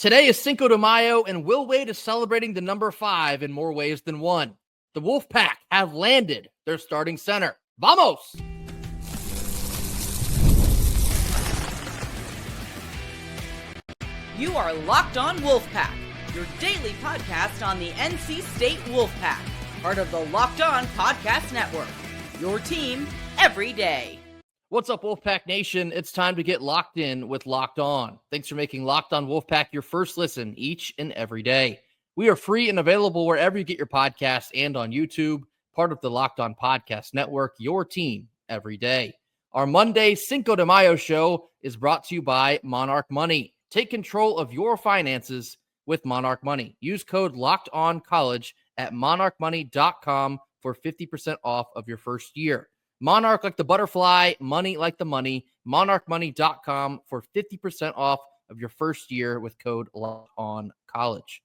Today is Cinco de Mayo, and Will Wade is celebrating the number 5 in more ways than one. The Wolfpack have landed their starting center. Vamos! You are Locked On Wolfpack, your daily podcast on the NC State Wolfpack, part of the Locked On Podcast Network, your team every day. What's up, Wolfpack Nation? It's time to get locked in with Locked On. Thanks for making Locked On Wolfpack your first listen each and every day. We are free and available wherever you get your podcasts and on YouTube, part of the Locked On Podcast Network, your team every day. Our Monday Cinco de Mayo show is brought to you by Monarch Money. Take control of your finances with Monarch Money. Use code LOCKEDONCollege at monarchmoney.com for 50% off of your first year. Monarch like the butterfly, money like the money. monarchmoney.com for 50% off of your first year with code LOCKEDONCollege.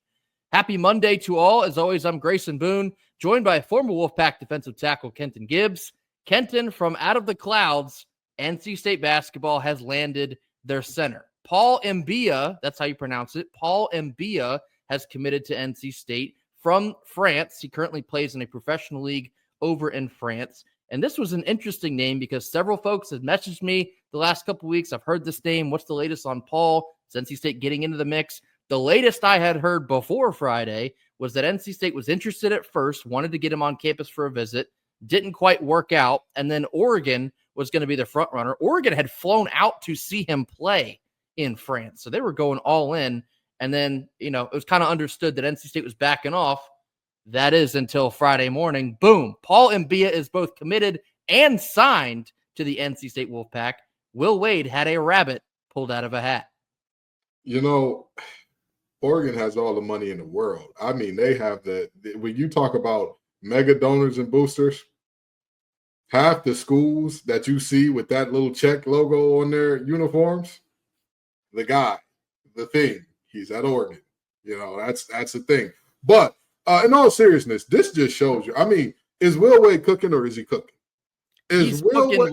Happy Monday to all. As always, I'm Grayson Boone, joined by former Wolfpack defensive tackle Kenton Gibbs. Kenton, from out of the clouds, NC State basketball has landed their center. Paul Mbiya, that's how you pronounce it. Paul Mbiya has committed to NC State from France. He currently plays in a professional league over in France. And this was an interesting name because several folks have messaged me the last couple of weeks. I've heard this name. What's the latest on Paul? Is NC State getting into the mix? The latest I had heard before Friday was that NC State was interested at first, wanted to get him on campus for a visit, didn't quite work out, and then Oregon was going to be the front runner. Oregon had flown out to see him play in France, so they were going all in. And then, it was kind of understood that NC State was backing off. That is until Friday morning. Boom. Paul Mbiya is both committed and signed to the NC State Wolfpack. Will Wade had a rabbit pulled out of a hat. Oregon has all the money in the world. I mean, they have when you talk about mega donors and boosters, half the schools that you see with that little check logo on their uniforms, the thing, he's at Oregon. That's the thing. But in all seriousness, this just shows you. I mean, is Will Wade cooking or is he cooking? He's cooking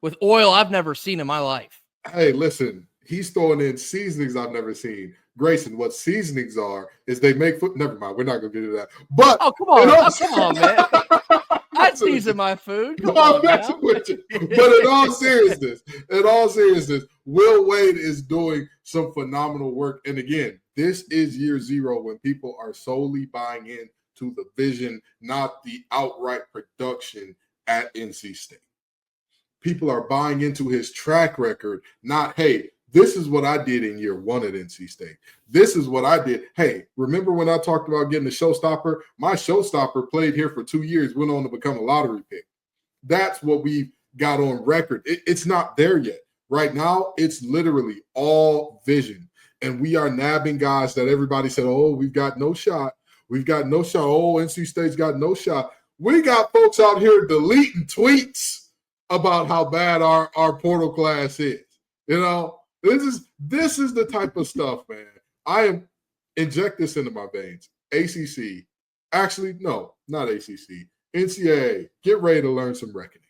with oil I've never seen in my life. Hey, listen, he's throwing in seasonings I've never seen. Grayson, what seasonings are is they make food. Never mind, we're not going to get into that. But come on, man. I season my food. I'm messing with you. But in all seriousness, Will Wade is doing some phenomenal work. And again, this is year 0 when people are solely buying into the vision, not the outright production at NC State. People are buying into his track record, not, hey, this is what I did in year 1 at NC State. This is what I did. Hey, remember when I talked about getting a showstopper? My showstopper played here for 2 years, went on to become a lottery pick. That's what we've got on record. It's not there yet. Right now, it's literally all vision. And we are nabbing guys that everybody said, oh, we've got no shot. We've got no shot. Oh, NC State's got no shot. We got folks out here deleting tweets about how bad our portal class is. This is the type of stuff, man. Inject this into my veins. ACC. Actually, no, not ACC. NCAA. Get ready to learn some reckoning.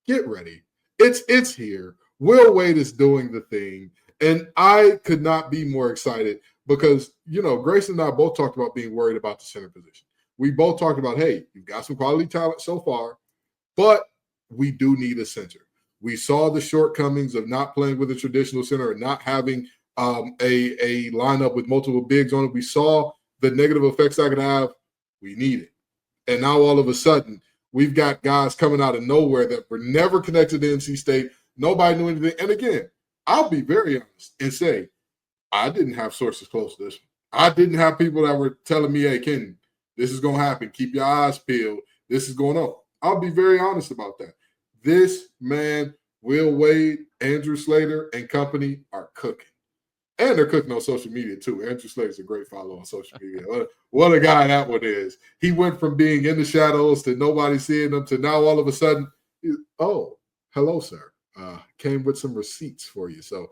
Get ready. It's here. Will Wade is doing the thing. And I could not be more excited because, Grayson and I both talked about being worried about the center position. We both talked about, hey, you've got some quality talent so far, but we do need a center. We saw the shortcomings of not playing with a traditional center and not having a lineup with multiple bigs on it. We saw the negative effects that could have. We need it. And now all of a sudden, we've got guys coming out of nowhere that were never connected to NC State. Nobody knew anything. And again, I'll be very honest and say, I didn't have sources close to this one. I didn't have people that were telling me, hey, Ken, this is going to happen. Keep your eyes peeled. This is going on. I'll be very honest about that. This man, Will Wade, Andrew Slater, and company are cooking. And they're cooking on social media, too. Andrew Slater's a great follow on social media. What a guy that one is. He went from being in the shadows to nobody seeing him to now all of a sudden, oh, hello, sir. Came with some receipts for you. So,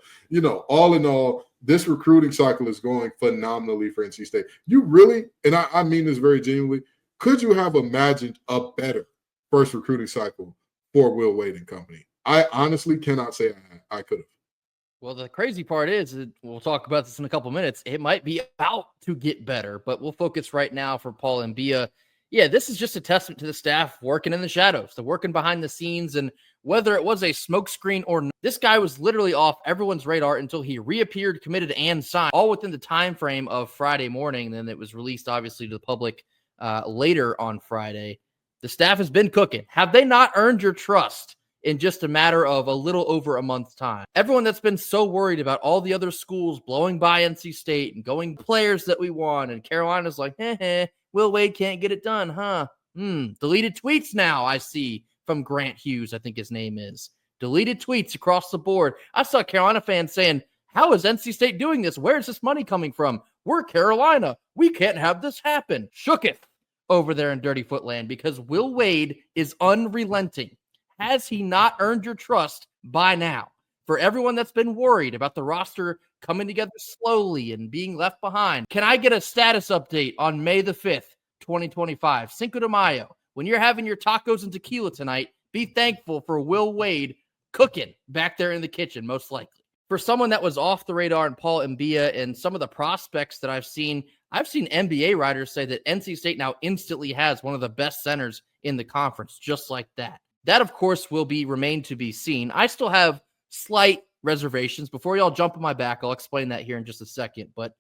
all in all, this recruiting cycle is going phenomenally for NC State. You really, and I mean this very genuinely, could you have imagined a better first recruiting cycle for Will Wade and company? I honestly cannot say I could have. Well, the crazy part is, we'll talk about this in a couple minutes, it might be about to get better, but we'll focus right now for Paul Mbiya. Yeah, this is just a testament to the staff working in the shadows, the working behind the scenes, and whether it was a smokescreen or not, this guy was literally off everyone's radar until he reappeared, committed, and signed, all within the time frame of Friday morning. Then it was released, obviously, to the public later on Friday. The staff has been cooking. Have they not earned your trust in just a matter of a little over a month's time? Everyone that's been so worried about all the other schools blowing by NC State and going players that we want, and Carolina's like, Will Wade can't get it done, huh? Deleted tweets now, I see, from Grant Hughes, I think his name is. Deleted tweets across the board. I saw Carolina fans saying, how is NC State doing this? Where's this money coming from? We're Carolina. We can't have this happen. Shooketh over there in Dirty Footland because Will Wade is unrelenting. Has he not earned your trust by now? For everyone that's been worried about the roster coming together slowly and being left behind, can I get a status update on May the 5th, 2025, Cinco de Mayo? When you're having your tacos and tequila tonight, be thankful for Will Wade cooking back there in the kitchen, most likely. For someone that was off the radar and Paul Mbiya and some of the prospects that I've seen NBA writers say that NC State now instantly has one of the best centers in the conference, just like that. That, of course, will remain to be seen. I still have slight reservations. Before y'all jump on my back, I'll explain that here in just a second. But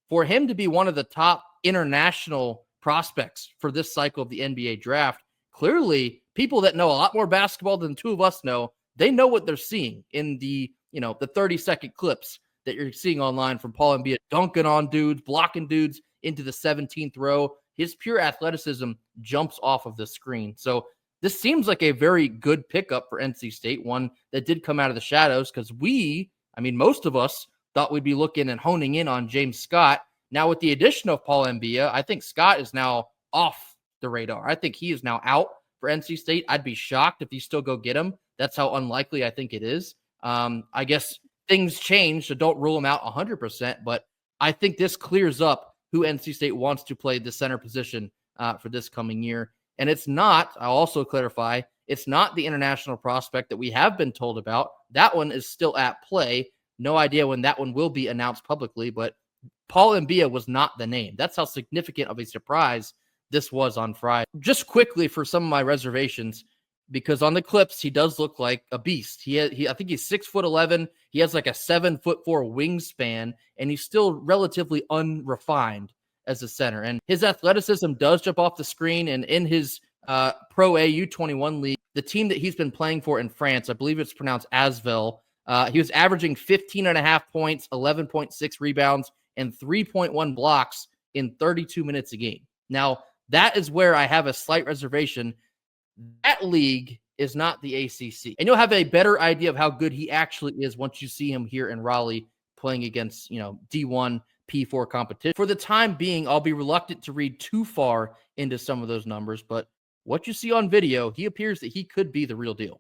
for him to be one of the top international prospects for this cycle of the NBA draft, clearly people that know a lot more basketball than the two of us know, they know what they're seeing in the 30-second clips that you're seeing online from Paul Mbiya dunking on dudes, blocking dudes into the 17th row. His pure athleticism jumps off of the screen. So this seems like a very good pickup for NC State, one that did come out of the shadows because most of us thought we'd be looking and honing in on James Scott. Now, with the addition of Paul Mbiya, I think Scott is now off the radar. I think he is now out for NC State. I'd be shocked if you still go get him. That's how unlikely I think it is. I guess things change, so don't rule him out 100%, but I think this clears up who NC State wants to play the center position for this coming year. And it's not, I'll also clarify, it's not the international prospect that we have been told about. That one is still at play. No idea when that one will be announced publicly, but Paul Mbiya was not the name. That's how significant of a surprise this was on Friday. Just quickly for some of my reservations, because on the clips, he does look like a beast. I think he's 6'11". He has like a 7'4" wingspan, and he's still relatively unrefined as a center. And his athleticism does jump off the screen. And in his Pro A U21 league, the team that he's been playing for in France, I believe it's pronounced Asvel, he was averaging 15.5 points, 11.6 rebounds, and 3.1 blocks in 32 minutes a game. Now, that is where I have a slight reservation. That league is not the ACC. And you'll have a better idea of how good he actually is once you see him here in Raleigh playing against, D1, P4 competition. For the time being, I'll be reluctant to read too far into some of those numbers, but what you see on video, he appears that he could be the real deal.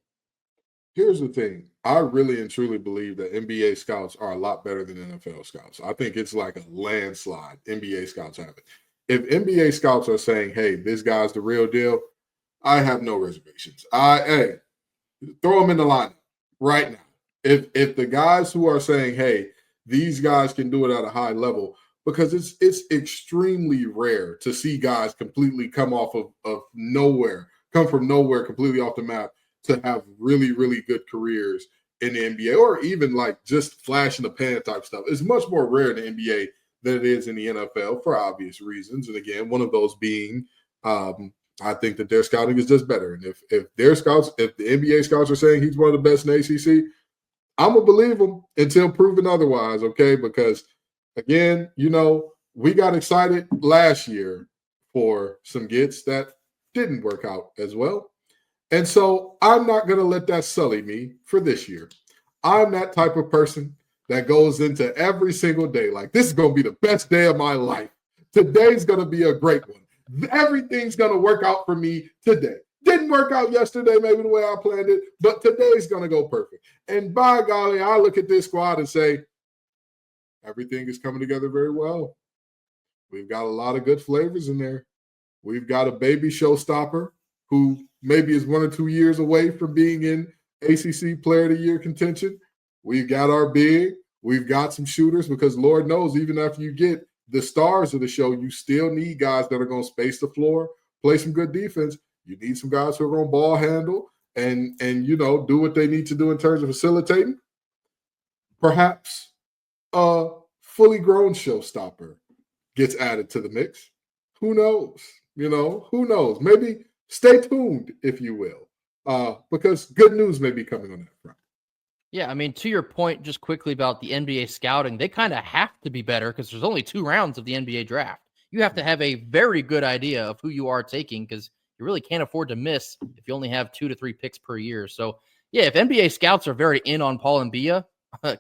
Here's the thing. I really and truly believe that NBA scouts are a lot better than NFL scouts. I think it's like a landslide. NBA scouts have it. If NBA scouts are saying, hey, this guy's the real deal, I have no reservations. Throw him in the lineup right now. If the guys who are saying, hey, these guys can do it at a high level, because it's extremely rare to see guys completely come off of nowhere, come from nowhere, completely off the map, to have really, really good careers in the NBA, or even like just flash in the pan type stuff. It's much more rare in the NBA than it is in the NFL for obvious reasons. And again, one of those being, I think that their scouting is just better. And if their scouts, if the NBA scouts are saying he's one of the best in the ACC, I'm going to believe them until proven otherwise, okay? Because, again, we got excited last year for some gets that didn't work out as well. And so I'm not going to let that sully me for this year. I'm that type of person that goes into every single day like, this is going to be the best day of my life. Today's going to be a great one. Everything's going to work out for me today. Didn't work out yesterday, maybe the way I planned it, but today's going to go perfect. And by golly, I look at this squad and say, everything is coming together very well. We've got a lot of good flavors in there. We've got a baby showstopper who maybe is 1 or 2 years away from being in ACC Player of the Year contention. We've got our big. We've got some shooters because Lord knows, even after you get the stars of the show, you still need guys that are going to space the floor, play some good defense. You need some guys who are going to ball handle and do what they need to do in terms of facilitating. Perhaps a fully grown showstopper gets added to the mix. Who knows? Who knows? Maybe stay tuned, if you will, because good news may be coming on that front. Yeah, I mean, to your point, just quickly about the NBA scouting, they kind of have to be better because there's only 2 rounds of the NBA draft. You have to have a very good idea of who you are taking because you really can't afford to miss if you only have 2 to 3 picks per year. So, yeah, if NBA scouts are very in on Paul Mbiya,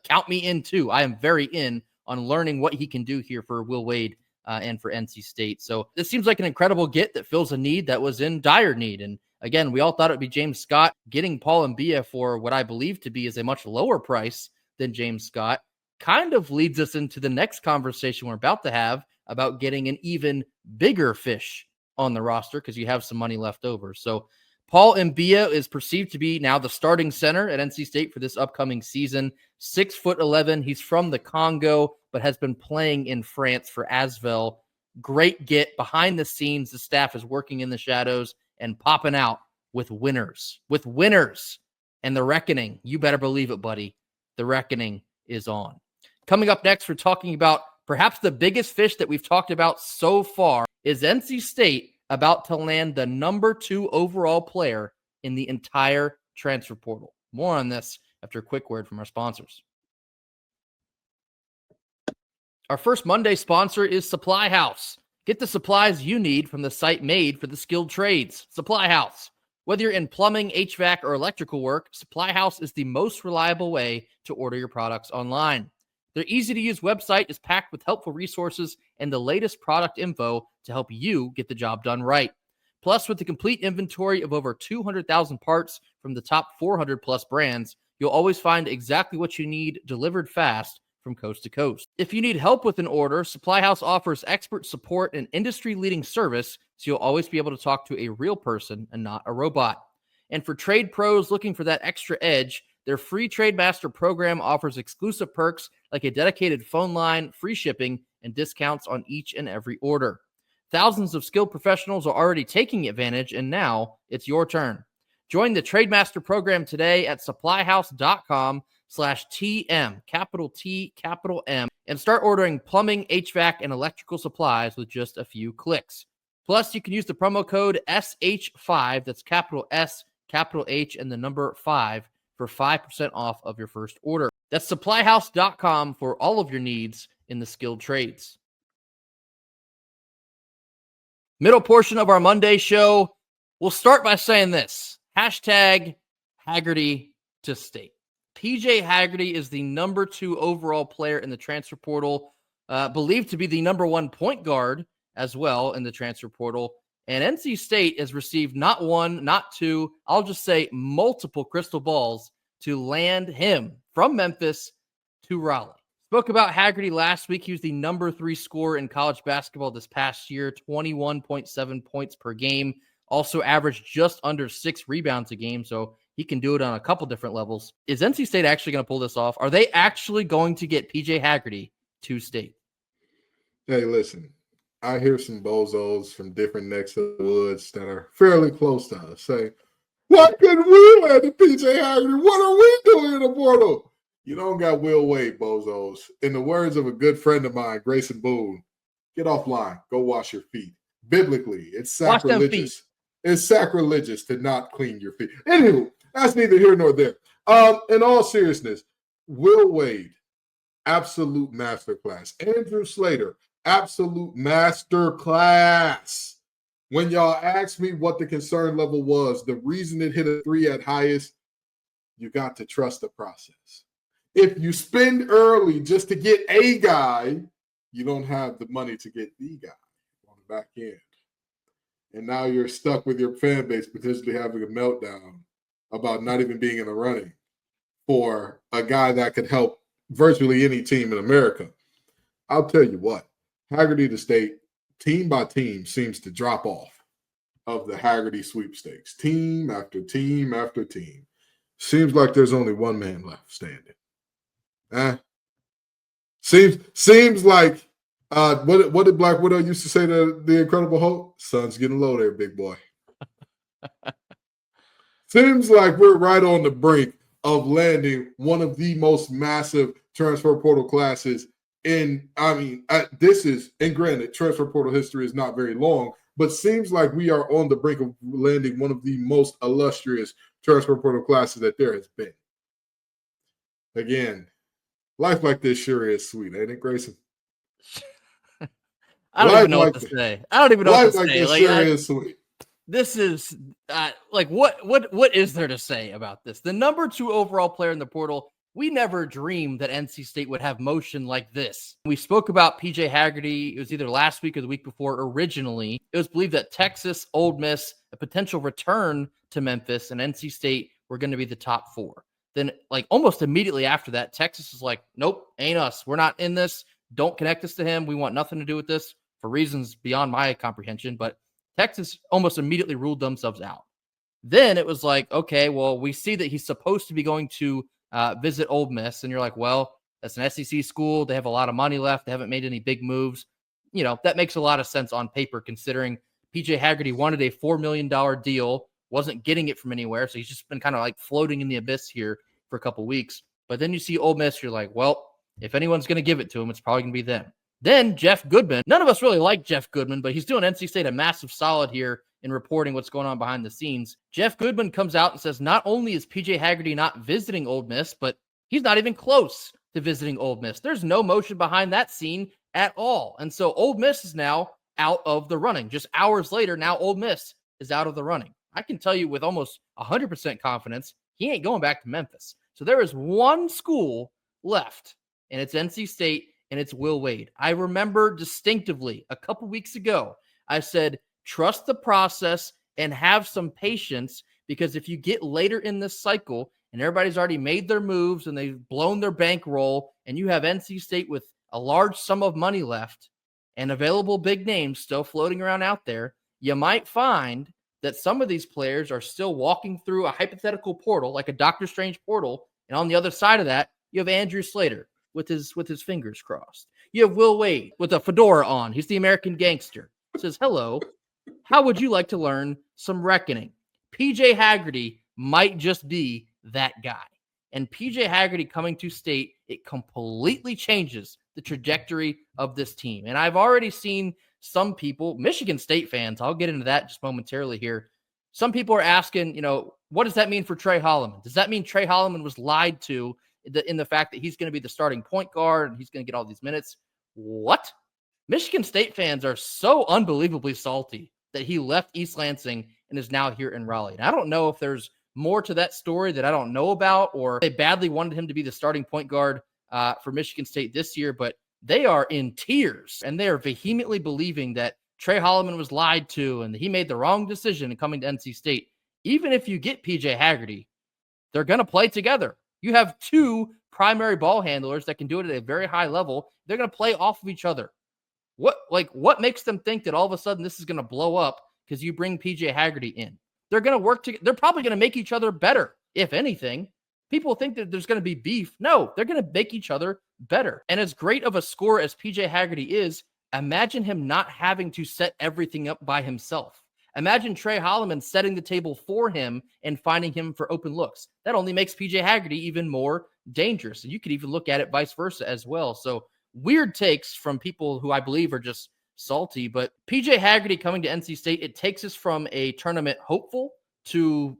count me in too. I am very in on learning what he can do here for Will Wade and for NC State. So this seems like an incredible get that fills a need that was in dire need. And again, we all thought it would be James Scott. Getting Paul Mbiya for what I believe to be is a much lower price than James Scott kind of leads us into the next conversation we're about to have about getting an even bigger fish on the roster because you have some money left over. So Paul Mbiya is perceived to be now the starting center at NC State for this upcoming season. 6'11". He's from the Congo, but has been playing in France for Asvel. Great get behind the scenes. The staff is working in the shadows and popping out with winners. And the reckoning, you better believe it, buddy. The reckoning is on. Coming up next, we're talking about perhaps the biggest fish that we've talked about so far. Is NC State about to land the number 2 overall player in the entire transfer portal? More on this after a quick word from our sponsors. Our first Monday sponsor is Supply House. Get the supplies you need from the site made for the skilled trades, Supply House. Whether you're in plumbing, HVAC, or electrical work, Supply House is the most reliable way to order your products online. Their easy-to-use website is packed with helpful resources and the latest product info to help you get the job done right. Plus, with the complete inventory of over 200,000 parts from the top 400-plus brands, you'll always find exactly what you need delivered fast from coast to coast. If you need help with an order, Supply House offers expert support and industry-leading service, so you'll always be able to talk to a real person and not a robot. And for trade pros looking for that extra edge, their free Trademaster program offers exclusive perks like a dedicated phone line, free shipping, and discounts on each and every order. Thousands of skilled professionals are already taking advantage, and now it's your turn. Join the Trademaster program today at supplyhouse.com/TM, capital T, capital M, and start ordering plumbing, HVAC, and electrical supplies with just a few clicks. Plus, you can use the promo code SH5, that's capital S, capital H, and the number 5 for 5% off of your first order. That's supplyhouse.com for all of your needs in the skilled trades. Middle portion of our Monday show, we'll start by saying this. Hashtag Hagerty to State. PJ Hagerty is the number 2 overall player in the transfer portal, believed to be the number 1 point guard as well in the transfer portal. And NC State has received not 1, not 2, I'll just say multiple crystal balls to land him from Memphis to Raleigh. Spoke about Hagerty last week. He was the number 3 scorer in college basketball this past year, 21.7 points per game. Also averaged just under 6 rebounds a game, so he can do it on a couple different levels. Is NC State actually going to pull this off? Are they actually going to get PJ Hagerty to State? Hey, listen, I hear some bozos from different necks of the woods that are fairly close to us say, why couldn't we land the PJ Hagerty? What are we doing in the portal? You don't got Will Wade, bozos. In the words of a good friend of mine, Grayson Boone, get offline. Go wash your feet. Biblically, it's sacrilegious. It's sacrilegious to not clean your feet. Anywho, that's neither here nor there. In all seriousness, Will Wade, absolute masterclass. Andrew Slater, absolute masterclass. When y'all asked me what the concern level was, the reason it hit a 3 at highest, you got to trust the process. If you spend early just to get a guy, you don't have the money to get the guy on the back end. And now you're stuck with your fan base potentially having a meltdown about not even being in the running for a guy that could help virtually any team in America. I'll tell you what, Hagerty to State, team by team, seems to drop off of the Hagerty sweepstakes. Team after team after team. Seems like there's only one man left standing. Seems like what did Black Widow used to say to the Incredible Hulk? Sun's getting low there, big boy. Seems like we're right on the brink of landing one of the most massive transfer portal classes in. This is, and granted, transfer portal history is not very long, but seems like we are on the brink of landing one of the most illustrious transfer portal classes that there has been. Again, life like this sure is sweet, ain't it, Grayson? I don't even know what to say. I don't even know what to say. This sure is sweet. This is what is there to say about this? The number 2 overall player in the portal. We never dreamed that NC State would have motion like this. We spoke about PJ Hagerty. It was either last week or the week before. Originally, it was believed that Texas, Ole Miss, a potential return to Memphis, and NC State were going to be the top 4. Then, almost immediately after that, Texas is like, nope, ain't us. We're not in this. Don't connect us to him. We want nothing to do with this for reasons beyond my comprehension. But Texas almost immediately ruled themselves out. Then it was like, okay, well, we see that he's supposed to be going to visit Ole Miss. And you're like, well, that's an SEC school. They have a lot of money left. They haven't made any big moves. That makes a lot of sense on paper, considering PJ Hagerty wanted a $4 million deal, wasn't getting it from anywhere. So he's just been kind of floating in the abyss here for a couple weeks. But then you see Ole Miss, you're like, well, if anyone's going to give it to him, it's probably going to be them. Then Jeff Goodman. None of us really like Jeff Goodman, but he's doing NC State a massive solid here in reporting what's going on behind the scenes. Jeff Goodman comes out and says not only is PJ Hagerty not visiting Ole Miss, but he's not even close to visiting Ole Miss. There's no motion behind that scene at all. And so Ole Miss is now out of the running. Just hours later, now Ole Miss is out of the running. I can tell you with almost 100% confidence, he ain't going back to Memphis. So there is one school left, and it's NC State, and it's Will Wade. I remember distinctively a couple weeks ago, I said, trust the process and have some patience, because if you get later in this cycle and everybody's already made their moves and they've blown their bankroll, and you have NC State with a large sum of money left and available big names still floating around out there, you might find that some of these players are still walking through a hypothetical portal, like a Doctor Strange portal. And on the other side of that, you have Andrew Slater with his fingers crossed. You have Will Wade with a fedora on. He's the American gangster. Says, hello, how would you like to learn some reckoning? PJ Hagerty might just be that guy. And PJ Hagerty coming to State, it completely changes the trajectory of this team. And I've already seen some people, Michigan State fans, I'll get into that just momentarily here. Some people are asking, what does that mean for Trey Holloman? Does that mean Trey Holloman was lied to in the fact that he's going to be the starting point guard and he's going to get all these minutes? What? Michigan State fans are so unbelievably salty that he left East Lansing and is now here in Raleigh. And I don't know if there's more to that story that I don't know about, or they badly wanted him to be the starting point guard for Michigan State this year, but they are in tears and they are vehemently believing that Trey Holloman was lied to and he made the wrong decision in coming to NC State. Even if you get PJ Hagerty, they're going to play together. You have 2 primary ball handlers that can do it at a very high level. They're going to play off of each other. What makes them think that all of a sudden this is going to blow up because you bring PJ Hagerty in? They're going to work together. They're probably going to make each other better, if anything. People think that there's going to be beef. No, they're going to make each other better. And as great of a scorer as PJ Hagerty is, imagine him not having to set everything up by himself. Imagine Trey Holloman setting the table for him and finding him for open looks. That only makes PJ Hagerty even more dangerous. And you could even look at it vice versa as well. So weird takes from people who I believe are just salty. But PJ Hagerty coming to NC State, it takes us from a tournament hopeful to,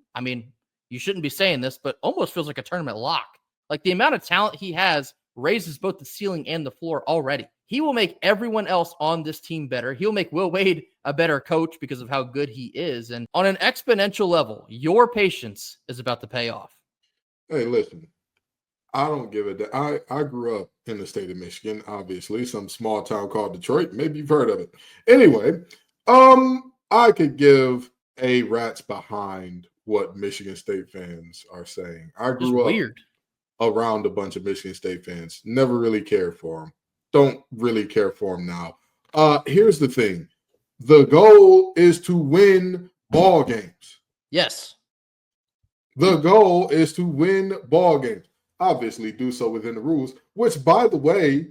you shouldn't be saying this, but almost feels like a tournament lock. Like the amount of talent he has raises both the ceiling and the floor already. He will make everyone else on this team better. He'll make Will Wade a better coach because of how good he is. And on an exponential level, your patience is about to pay off. Hey, listen, I don't give a damn. I grew up in the state of Michigan, obviously, some small town called Detroit. Maybe you've heard of it. Anyway, I could give a rat's behind what Michigan State fans are saying. I grew up around a bunch of Michigan State fans. Never really cared for them. Don't really care for them now. Here's the thing. The goal is to win ball games. Yes. The goal is to win ball games. obviously do so within the rules, which by the way,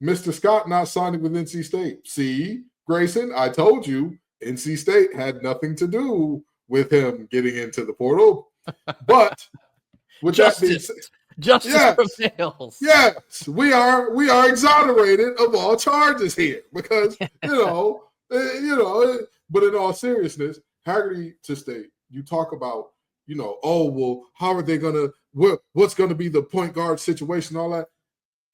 Mr. Scott not signing with NC State. See, Grayson, I told you NC State had nothing to do with him getting into the portal. But with that being said, justice prevails. Yes, we are exonerated of all charges here because but in all seriousness, Hagerty to state, you talk about, oh, well, how are they gonna what's gonna be the point guard situation, all that.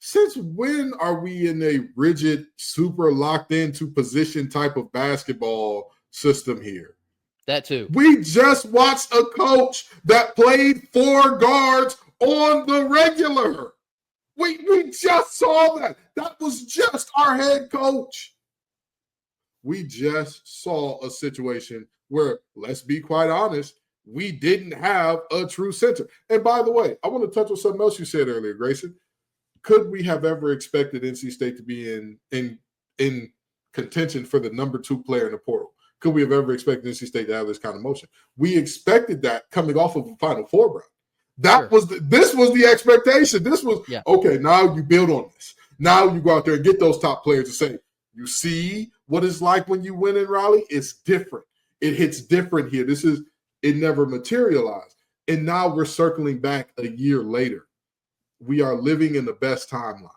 Since when are we in a rigid, super locked into position type of basketball system here? That too. We just watched a coach that played 4 guards on the regular. We just saw that. That was just our head coach. We just saw a situation where, let's be quite honest, we didn't have a true center. And by the way, I want to touch on something else you said earlier, Grayson. Could we have ever expected NC State to be in contention for the number 2 player in the portal? Could we have ever expected NC State to have this kind of motion? We expected that coming off of a Final Four, bro. This was the expectation. This was, okay, now you build on this. Now you go out there and get those top players to say, you see what it's like when you win in Raleigh? It's different. It hits different here. It never materialized. And now we're circling back a year later. We are living in the best timeline.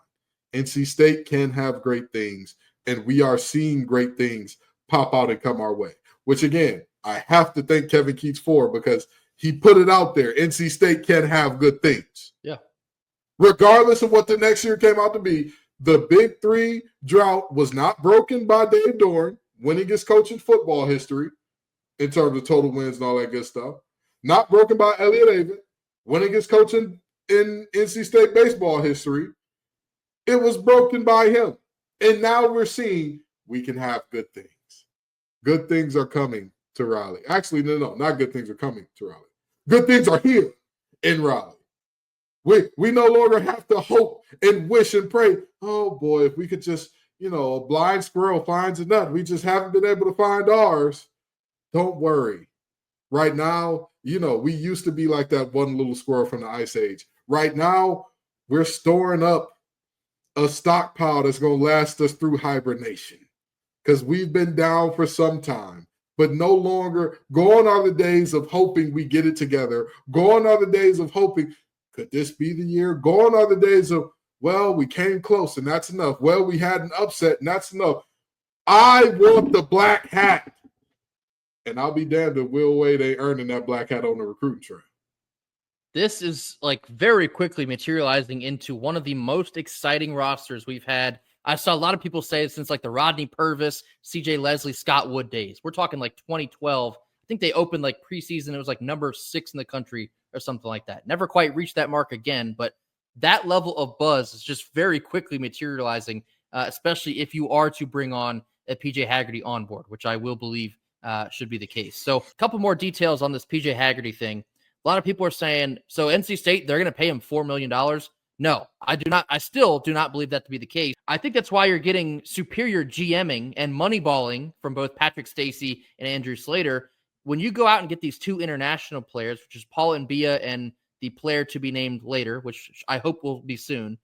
NC State can have great things, and we are seeing great things pop out and come our way, which, again, I have to thank Kevin Keats for, because he put it out there. NC State can have good things. Yeah. Regardless of what the next year came out to be, the Big 3 drought was not broken by Dave Doeren, winningest coach in football history in terms of total wins and all that good stuff. Not broken by Elliott Avent, winningest coach in NC State baseball history. It was broken by him. And now we're seeing we can have good things. Good things are coming to Raleigh. Actually, no, not good things are coming to Raleigh. Good things are here in Raleigh. We no longer have to hope and wish and pray. Oh, boy, if we could just, a blind squirrel finds a nut. We just haven't been able to find ours. Don't worry. Right now, we used to be like that one little squirrel from the Ice Age. Right now, we're storing up a stockpile that's going to last us through hibernation because we've been down for some time. But no longer, gone are the days of hoping we get it together. Gone are the days of hoping, could this be the year? Gone are the days of, well, we came close and that's enough. Well, we had an upset and that's enough. I want the black hat. And I'll be damned if Will Wade ain't earning that black hat on the recruiting trail. This is very quickly materializing into one of the most exciting rosters we've had. I saw a lot of people say it since the Rodney Purvis, CJ Leslie, Scott Wood days. We're talking 2012. I think they opened preseason. It was number 6 in the country or something like that. Never quite reached that mark again, but that level of buzz is just very quickly materializing, especially if you are to bring on a PJ Hagerty on board, which I will believe should be the case. So a couple more details on this PJ Hagerty thing. A lot of people are saying, so NC State, they're going to pay him $4 million. No, I do not. I still do not believe that to be the case. I think that's why you're getting superior GMing and moneyballing from both Patrick Stacey and Andrew Slater. When you go out and get these 2 international players, which is Paul Mbiya and the player to be named later, which I hope will be soon,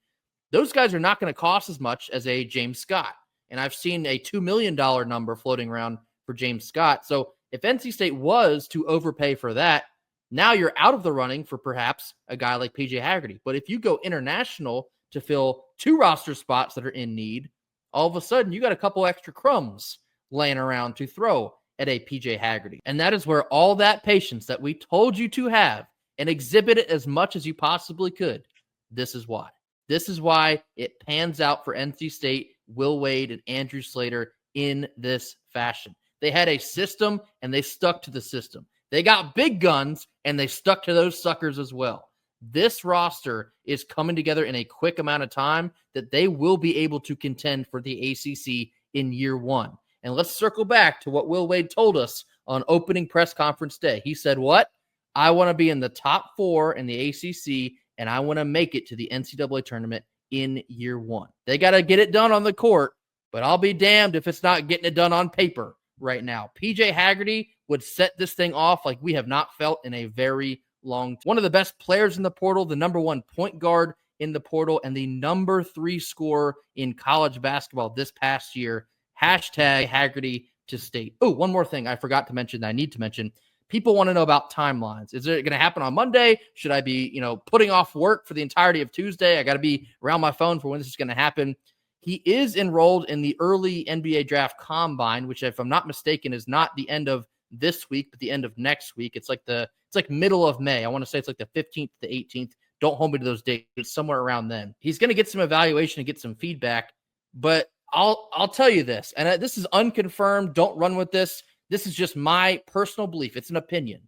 those guys are not going to cost as much as a James Scott. And I've seen a $2 million number floating around for James Scott. So if NC State was to overpay for that, now you're out of the running for perhaps a guy like PJ Hagerty. But if you go international to fill 2 roster spots that are in need, all of a sudden you got a couple extra crumbs laying around to throw at a PJ Hagerty. And that is where all that patience that we told you to have and exhibit it as much as you possibly could. This is why. This is why it pans out for NC State, Will Wade, and Andrew Slater in this fashion. They had a system and they stuck to the system. They got big guns, and they stuck to those suckers as well. This roster is coming together in a quick amount of time that they will be able to contend for the ACC in year 1. And let's circle back to what Will Wade told us on opening press conference day. He said, what? I want to be in the top 4 in the ACC, and I want to make it to the NCAA tournament in year 1. They got to get it done on the court, but I'll be damned if it's not getting it done on paper right now. PJ Hagerty would set this thing off like we have not felt in a very one of the best players in the portal, the number 1 point guard in the portal, and the number 3 scorer in college basketball this past year. Hashtag Hagerty to state. Oh, one more thing I forgot to mention that I need to mention. People want to know about timelines. Is it going to happen on Monday? Should I be, putting off work for the entirety of Tuesday? I got to be around my phone for when this is going to happen. He is enrolled in the early NBA draft combine, which, if I'm not mistaken, is not the end of this week, but the end of next week. It's like middle of May. I want to say it's like the 15th to the 18th. Don't hold me to those dates. It's somewhere around then. He's going to get some evaluation and get some feedback, but I'll tell you this, and this is unconfirmed. Don't run with this. This is just my personal belief. It's an opinion.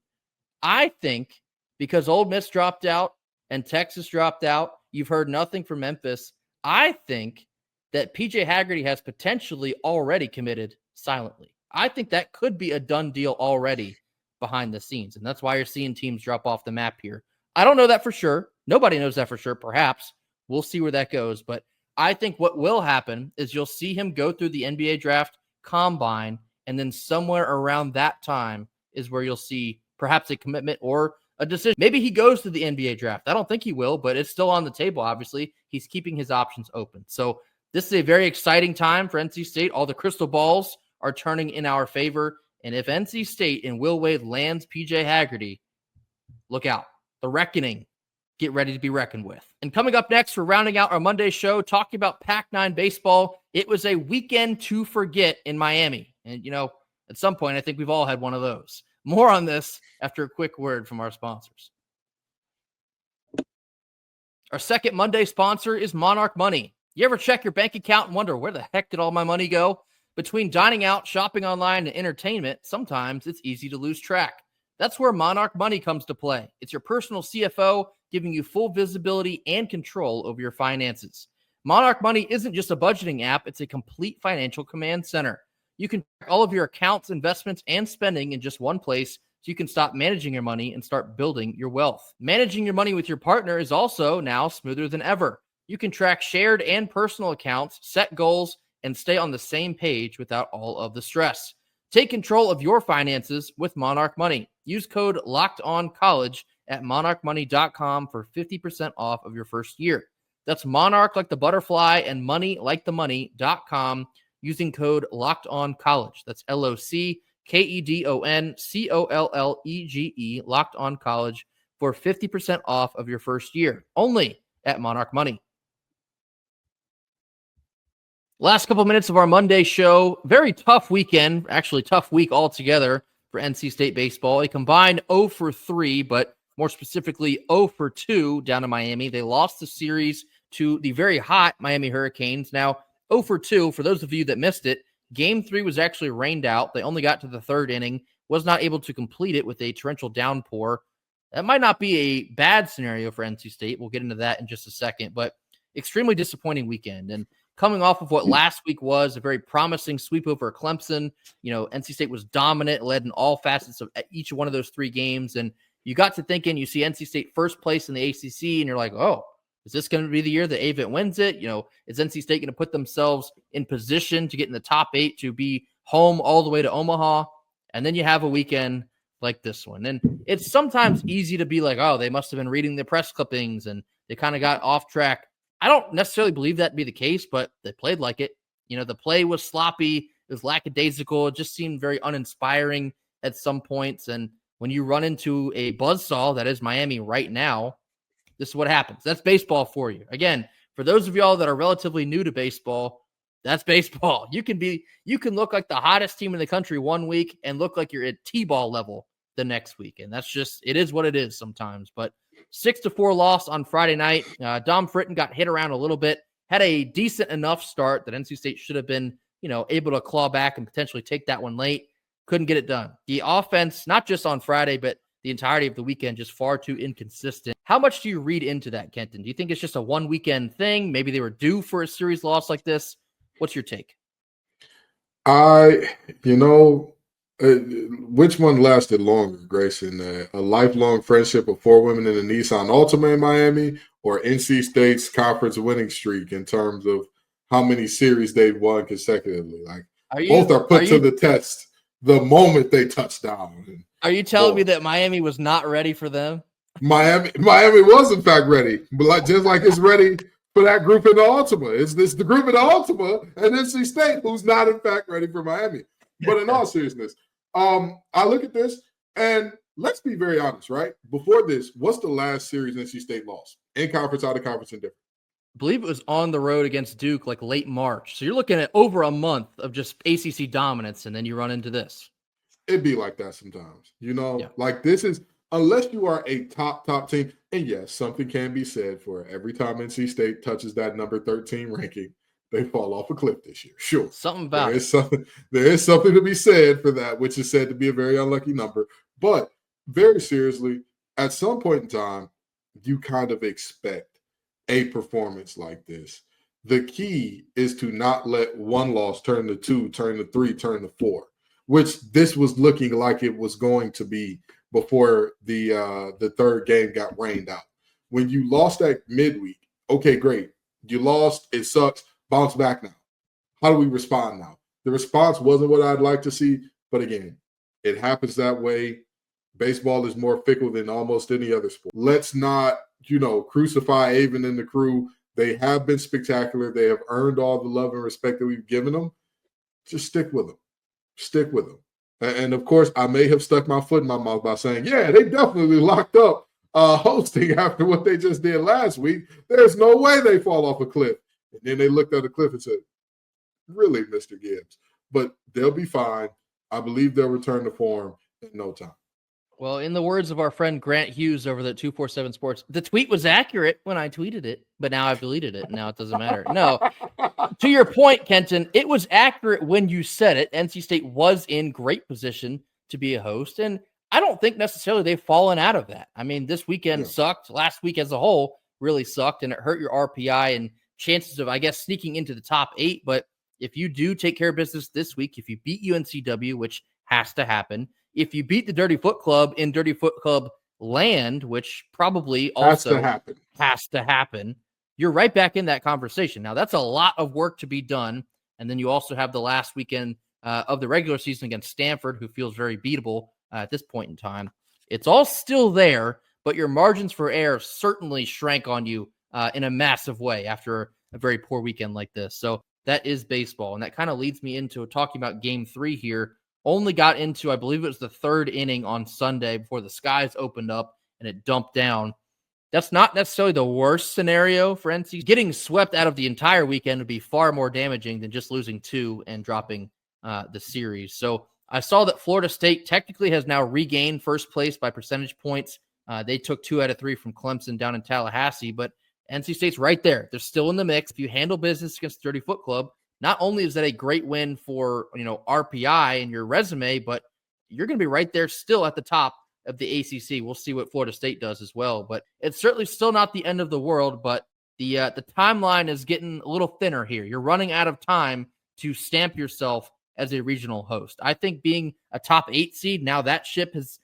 I think because Ole Miss dropped out and Texas dropped out, you've heard nothing from Memphis. I think that PJ Hagerty has potentially already committed silently. I think that could be a done deal already behind the scenes, and that's why you're seeing teams drop off the map here. I don't know that for sure. Nobody knows that for sure. Perhaps we'll see where that goes, but I think what will happen is you'll see him go through the NBA draft combine, and then somewhere around that time is where you'll see perhaps a commitment or a decision. Maybe he goes to the NBA draft. I don't think he will, but it's still on the table, obviously. He's keeping his options open. So this is a very exciting time for NC State. All the crystal balls are turning in our favor. And if NC State and Will Wade lands PJ Hagerty, look out. The reckoning. Get ready to be reckoned with. And coming up next, we're rounding out our Monday show talking about Pac-9 baseball. It was a weekend to forget in Miami. And, at some point, I think we've all had one of those. More on this after a quick word from our sponsors. Our second Monday sponsor is Monarch Money. You ever check your bank account and wonder, where the heck did all my money go? Between dining out, shopping online, and entertainment, sometimes it's easy to lose track. That's where Monarch Money comes to play. It's your personal CFO, giving you full visibility and control over your finances. Monarch Money isn't just a budgeting app, it's a complete financial command center. You can track all of your accounts, investments, and spending in just one place, so you can stop managing your money and start building your wealth. Managing your money with your partner is also now smoother than ever. You can track shared and personal accounts, set goals, and stay on the same page without all of the stress. Take control of your finances with Monarch Money. Use code LOCKEDONCollege at monarchmoney.com for 50% off of your first year. That's Monarch like the butterfly and money like the money.com using code LOCKEDONCollege. That's LOCKEDONCOLLEGE, Locked On College, for 50% off of your first year. Only at Monarch Money. Last couple minutes of our Monday show. Very tough weekend, actually tough week altogether for NC State baseball. A combined 0 for 3, but more specifically 0 for 2 down in Miami. They lost the series to the very hot Miami Hurricanes. Now, 0 for 2, for those of you that missed it, Game 3 was actually rained out. They only got to the third inning, was not able to complete it with a torrential downpour. That might not be a bad scenario for NC State. We'll get into that in just a second, but extremely disappointing weekend. And coming off of what last week was a very promising sweep over Clemson, NC State was dominant, led in all facets of each one of those 3 games. And you got to thinking, you see NC State first place in the ACC, and you're like, oh, is this going to be the year that Avent wins it? Is NC State going to put themselves in position to get in the top 8 to be home all the way to Omaha? And then you have a weekend like this one. And it's sometimes easy to be like, oh, they must have been reading the press clippings and they kind of got off track. I don't necessarily believe that to be the case, but they played like it. The play was sloppy. It was lackadaisical. It just seemed very uninspiring at some points. And when you run into a buzzsaw that is Miami right now, this is what happens. That's baseball for you. Again, for those of y'all that are relatively new to baseball, that's baseball. You can look like the hottest team in the country one week and look like you're at T-ball level the next week. And that's just, it is what it is sometimes. But 6-4 loss on Friday night. Dom Fritton got hit around a little bit, had a decent enough start that NC State should have been, able to claw back and potentially take that one late. Couldn't get it done. The offense, not just on Friday, but the entirety of the weekend, just far too inconsistent. How much do you read into that, Kenton? Do you think it's just a one weekend thing? Maybe they were due for a series loss like this. What's your take? Which one lasted longer, Grayson? A lifelong friendship of 4 women in the Nissan Altima in Miami, or NC State's conference winning streak in terms of how many series they've won consecutively? Both are put to the test the moment they touch down. Are you telling me that Miami was not ready for them? Miami was in fact ready, but just like it's ready for that group in the Ultima. It's the group in the Ultima and NC State who's not in fact ready for Miami. But in all seriousness, I look at this and let's be very honest, right? Before this, what's the last series NC State lost? In conference, out of conference, and different. I believe it was on the road against Duke like late March. So you're looking at over a month of just ACC dominance, and then you run into this. It'd be like that sometimes, like this is, unless you are a top team, and yes, something can be said for every time NC State touches that number 13 ranking, they fall off a cliff this year. Sure. Something about there is something to be said for that, which is said to be a very unlucky number. But very seriously, at some point in time, you kind of expect a performance like this. The key is to not let one loss turn to 2, turn to 3, turn to 4, which this was looking like it was going to be before the third game got rained out. When you lost at midweek, okay, great. You lost, it sucks, bounce back now. How do we respond now? The response wasn't what I'd like to see, but again, it happens that way. Baseball is more fickle than almost any other sport. Let's not, crucify Avon and the crew. They have been spectacular. They have earned all the love and respect that we've given them. Just stick with them. Stick with them. And of course, I may have stuck my foot in my mouth by saying, yeah, they definitely locked up hosting after what they just did last week. There's no way they fall off a cliff. And then they looked at the cliff and said, really, Mr. Gibbs? But they'll be fine. I believe they'll return to form in no time. Well, in the words of our friend Grant Hughes over at 247 Sports, the tweet was accurate when I tweeted it, but now I've deleted it. Now it doesn't matter. No, to your point, Kenton, it was accurate when you said it. NC State was in great position to be a host, and I don't think necessarily they've fallen out of that. I mean, this weekend sucked. Last week as a whole really sucked, and it hurt your RPI and chances of, I guess, sneaking into the top 8. But if you do take care of business this week, if you beat UNCW, which has to happen, if you beat the Dirty Foot Club in Dirty Foot Club land, which probably also has to happen, you're right back in that conversation. Now, that's a lot of work to be done. And then you also have the last weekend of the regular season against Stanford, who feels very beatable at this point in time. It's all still there, but your margins for error certainly shrank on you in a massive way after a very poor weekend like this. So that is baseball. And that kind of leads me into talking about game 3 here. Only got into, I believe it was the 3rd inning on Sunday before the skies opened up and it dumped down. That's not necessarily the worst scenario for NC. Getting swept out of the entire weekend would be far more damaging than just losing 2 and dropping the series. So I saw that Florida State technically has now regained first place by percentage points. They took 2 out of 3 from Clemson down in Tallahassee, but NC State's right there. They're still in the mix. If you handle business against the Dirty Foot Club, not only is that a great win for, RPI and your resume, but you're going to be right there still at the top of the ACC. We'll see what Florida State does as well, but it's certainly still not the end of the world, but the timeline is getting a little thinner here. You're running out of time to stamp yourself as a regional host. I think being a top 8 seed, now that ship has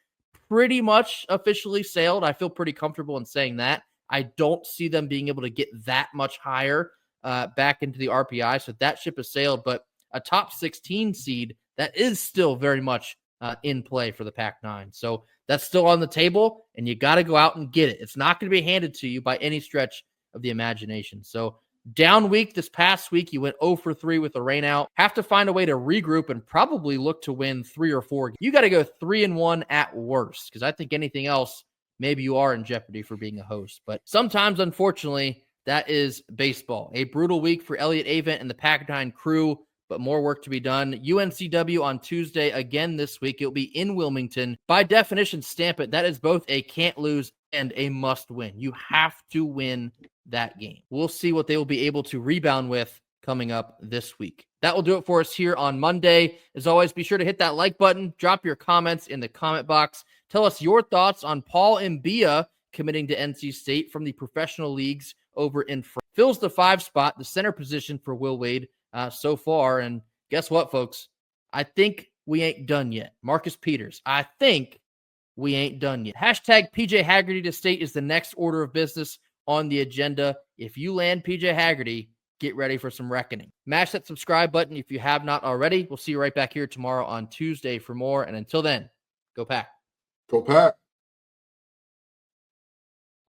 pretty much officially sailed. I feel pretty comfortable in saying that. I don't see them being able to get that much higher back into the RPI. So that ship has sailed, but a top 16 seed, that is still very much in play for the Pac-9. So that's still on the table, and you got to go out and get it. It's not going to be handed to you by any stretch of the imagination. So down week this past week, you went 0 for 3 with a rain out. Have to find a way to regroup and probably look to win 3 or 4. You got to go 3-1 at worst, because I think anything else, maybe you are in jeopardy for being a host. But sometimes, unfortunately, that is baseball. A brutal week for Elliott Avent and the Pac-9 crew, but more work to be done. UNCW on Tuesday again this week. It'll be in Wilmington. By definition, stamp it. That is both a can't lose and a must win. You have to win that game. We'll see what they will be able to rebound with coming up this week. That will do it for us here on Monday. As always, be sure to hit that like button. Drop your comments in the comment box. Tell us your thoughts on Paul Mbiya committing to NC State from the professional leagues over in France. Fills the 5 spot, the center position for Will Wade so far. And guess what, folks? I think we ain't done yet. Marcus Peters, I think we ain't done yet. Hashtag PJ Hagerty to State is the next order of business on the agenda. If you land PJ Hagerty, get ready for some reckoning. Mash that subscribe button if you have not already. We'll see you right back here tomorrow on Tuesday for more. And until then, go Pack. Go Pack.